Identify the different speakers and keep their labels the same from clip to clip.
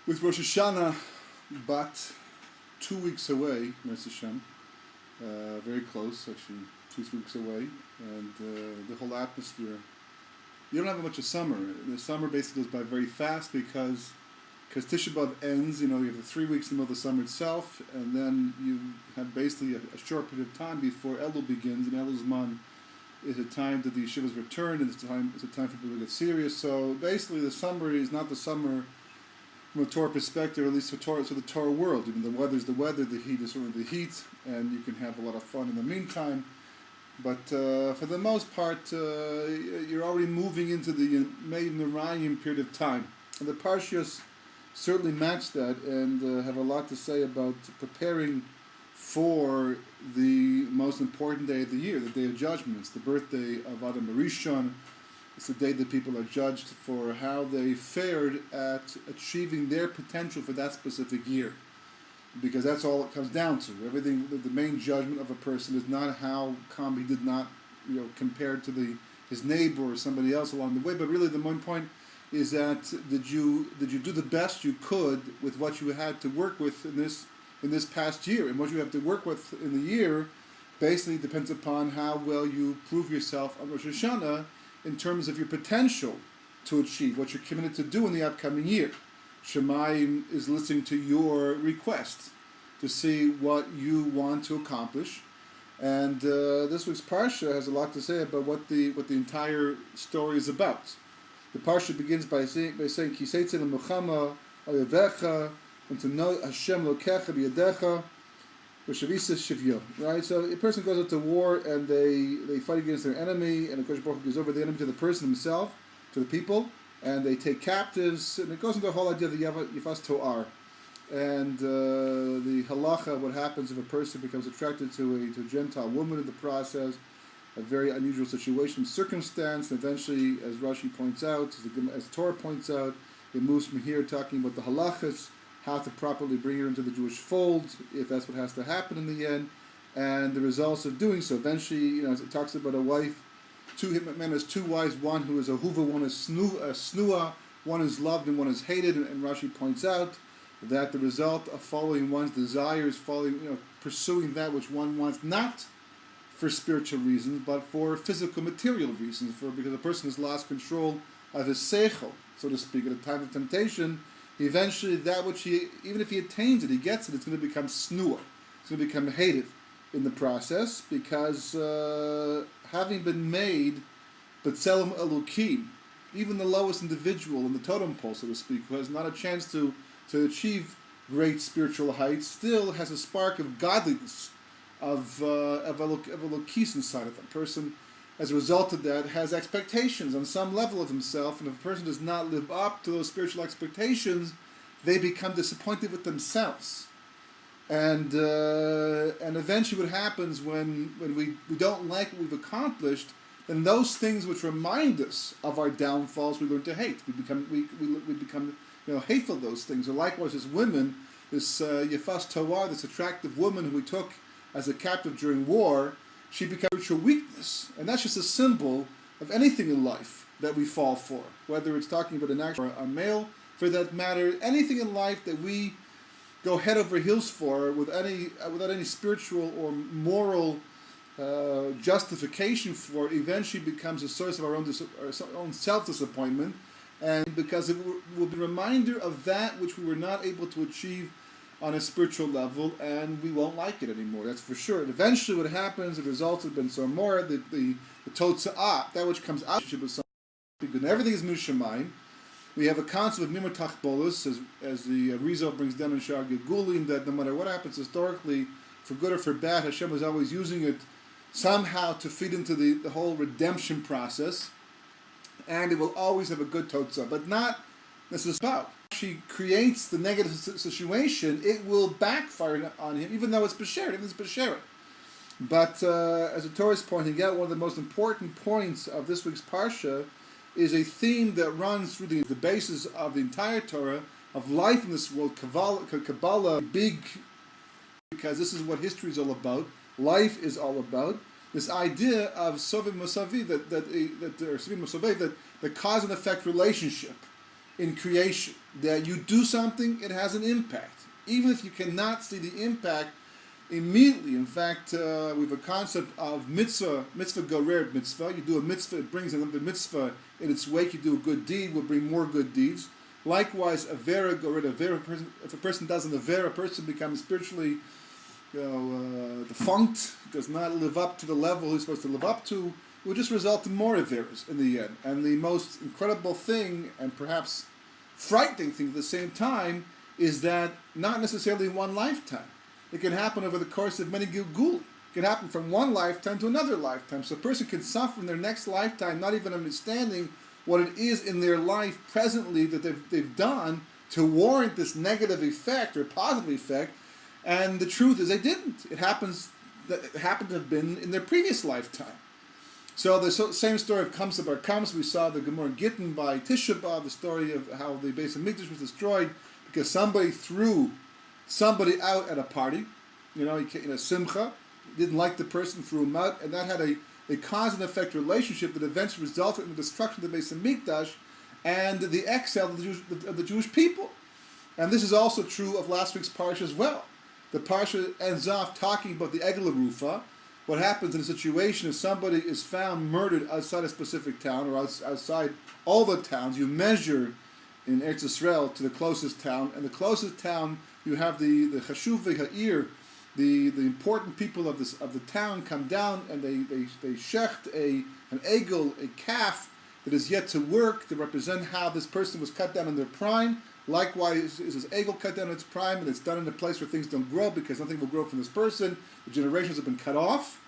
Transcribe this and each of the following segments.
Speaker 1: With Rosh Hashanah but 2 weeks away, Mercy Hashem, very close, actually 2 weeks away, and the whole atmosphere, you don't have much of summer. The summer basically goes by very fast because Tisha B'Av ends, you have the 3 weeks in the middle of the summer itself, and then you have basically a short period of time before Elul begins, and Elul Zman is a time that the yeshivas return, and it's a time for people to get serious. So basically the summer is not the summer from a Torah perspective, or at least for the Torah world. The weather's the weather, the heat is sort of the heat, and you can have a lot of fun in the meantime. But for the most part, you're already moving into the May Narayim period of time. And the Parashas certainly match that and have a lot to say about preparing for the most important day of the year, the Day of Judgment. It's the birthday of Adam Arishon. It's the day that people are judged for how they fared at achieving their potential for that specific year. Because that's all it comes down to. Everything, the main judgment of a person is not how come he did not, compared to his neighbor or somebody else along the way, but really the main point is that did you do the best you could with what you had to work with in this past year, and what you have to work with in the year basically depends upon how well you prove yourself on Rosh Hashanah in terms of your potential to achieve what you're committed to do in the upcoming year. Shemayim is listening to your request to see what you want to accomplish, and this week's parsha has a lot to say about what the entire story is about. The parsha begins by saying Ki Saitzai l'milchama oyevecha and to know Hashem lokecha b'yadecha v'shavisa shivyo. Right, so a person goes out to war and they fight against their enemy, and the Kodesh Baruch Hu gives over the enemy to the person himself, to the people, and they take captives, and it goes into the whole idea of the Yifas To'ar, and the halacha, what happens if a person becomes attracted to a Gentile woman in the process, a very unusual situation, circumstance, and eventually, as Rashi points out, as Torah points out, it moves from here talking about the halachas, how to properly bring her into the Jewish fold, if that's what has to happen in the end, and the results of doing so. Eventually, as it talks about a wife, man has two wives, one who is a huva, one is snua, one is loved and one is hated, and Rashi points out that the result of following one's desires, pursuing that which one wants, not for spiritual reasons, but for physical, material reasons, because a person has lost control of his seichel, so to speak, at a time of temptation. Eventually, that which even if he attains it, he gets it, it's going to become snua. It's going to become hated in the process, because having been made B'Tselem Elokim, even the lowest individual in the totem pole, so to speak, who has not a chance to achieve great spiritual heights, still has a spark of godliness, of Elokis inside of them. Person, as a result of that, has expectations on some level of himself, and if a person does not live up to those spiritual expectations, they become disappointed with themselves. And eventually what happens when we don't like what we've accomplished, then those things which remind us of our downfalls we learn to hate. We become hateful of those things. Or likewise as women, this Yefas Torah, this attractive woman who we took as a captive during war, she becomes spiritual weakness. And that's just a symbol of anything in life that we fall for. Whether it's talking about an actual or a male, for that matter, anything in life that we go head over heels for without any spiritual or moral justification for it, eventually becomes a source of our own self-disappointment, and because it will be a reminder of that which we were not able to achieve on a spiritual level, and we won't like it anymore, that's for sure. And eventually what happens, the results have been so more, the totza'ah, that which comes out of because everything is mishamayim. We have a concept of mimur tachbolus, as the Rizal brings down in Shar Gilgulim, that no matter what happens historically, for good or for bad, Hashem is always using it somehow to feed into the whole redemption process, and it will always have a good totzah, but not necessarily about. She creates the negative situation, it will backfire on him, even though it's b'sheret, even if it's b'sheret. But as the Torah is pointing out, one of the most important points of this week's parsha is a theme that runs through the basis of the entire Torah, of life in this world, Kabbalah, big, because this is what history is all about, life is all about, this idea of Sovim Mosavi, that the cause and effect relationship. in creation, that you do something, it has an impact. Even if you cannot see the impact immediately. In fact, we have a concept of mitzvah gorer mitzvah. You do a mitzvah, it brings another mitzvah in its wake. You do a good deed, will bring more good deeds. Likewise, avera gorer avera. If a person does an avera, a person becomes spiritually defunct, does not live up to the level he's supposed to live up to. It will just result in more averas in the end. And the most incredible thing, and perhaps frightening thing at the same time, is that not necessarily in one lifetime. It can happen over the course of many gilgul. It can happen from one lifetime to another lifetime. So a person can suffer in their next lifetime, not even understanding what it is in their life presently that they've done to warrant this negative effect or positive effect. And the truth is they didn't. It happened to have been in their previous lifetime. So the same story of Kamsa Bar Kams, we saw the Gemara Gittin by Tisha B'Av, the story of how the base of Mikdash was destroyed because somebody threw somebody out at a party, simcha, didn't like the person, threw him out, and that had a cause and effect relationship that eventually resulted in the destruction of the base of Mikdash and the exile of the Jewish people. And this is also true of last week's Parashas as well. The Parashas ends off talking about the Egel Rufa, what happens in a situation if somebody is found murdered outside a specific town or outside all the towns. You measure in Eretz Yisrael to the closest town, and the closest town you have the HaShavua Ha'ir, the important people of the town come down and they shecht an egel, a calf that is yet to work to represent how this person was cut down in their prime. Likewise, is this egel cut down in its prime, and it's done in a place where things don't grow because nothing will grow from this person. The generations have been cut off.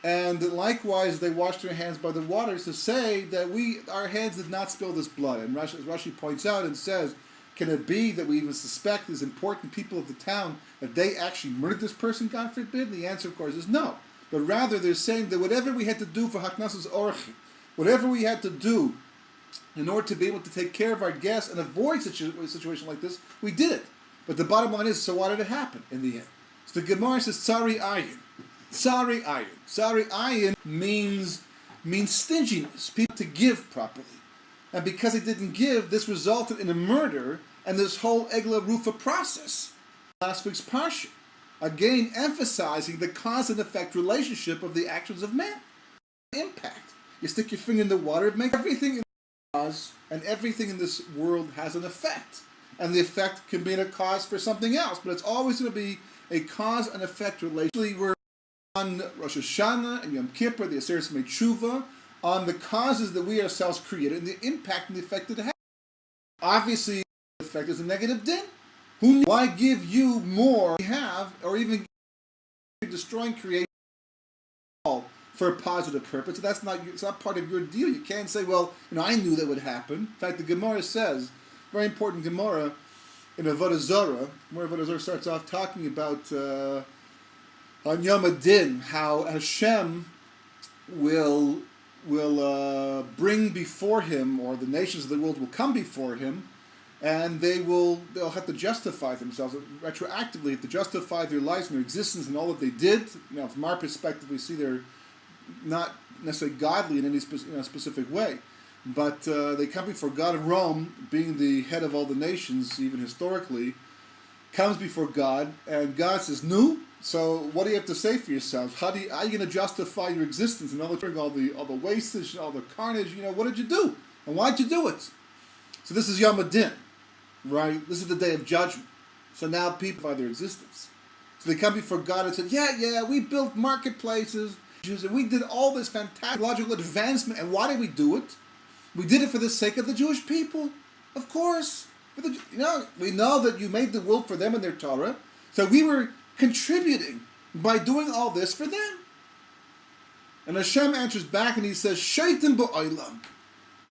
Speaker 1: And likewise, they washed their hands by the waters to say that our hands did not spill this blood. And Rashi points out and says, can it be that we even suspect these important people of the town that they actually murdered this person, God forbid? And the answer, of course, is no. But rather, they're saying that whatever we had to do for Haknasas Orchi, whatever we had to do in order to be able to take care of our guests and avoid a situation like this, we did it. But the bottom line is, so why did it happen in the end? So the Gemara says, Tsari Ayin. Tsari Ayin. Tsari Ayin means stinginess, people to give properly. And because they didn't give, this resulted in a murder and this whole Egla Rufa process. Last week's Parsha, again emphasizing the cause and effect relationship of the actions of man. Impact. You stick your finger in the water, it makes everything in the cause, and everything in this world has an effect. And the effect can be a cause for something else, but it's always going to be a cause and effect relationship. We're on Rosh Hashanah and Yom Kippur, the Aseret Tshuva, on the causes that we ourselves created and the impact and the effect that it has. Obviously, the effect is a negative din. Why give you more you have, or even destroying creation for a positive purpose? It's not part of your deal. You can't say, well, I knew that would happen. In fact, the Gemara says, very important Gemara in Avodah Zarah, where Avodah Zarah starts off talking about on Yom Adin, how Hashem will bring before him, or the nations of the world will come before him, and they'll have to justify themselves retroactively, have to justify their lives and their existence and all that they did. From our perspective, we see they're not necessarily godly in any specific way, but they come before God. And Rome, being the head of all the nations, even historically, comes before God, and God says, "No. So what do you have to say for yourself? How are you going to justify your existence and all the wastage and all the carnage? What did you do? And why did you do it?" So this is Yom Adin, right? This is the day of judgment. So now people by their existence. So they come before God and say, yeah, we built marketplaces, and we did all this fantastic logical advancement. And why did we do it? We did it for the sake of the Jewish people, of course. We know that you made the world for them and their Torah. So we were contributing by doing all this for them. And Hashem answers back and he says, Shaitan ba'olam.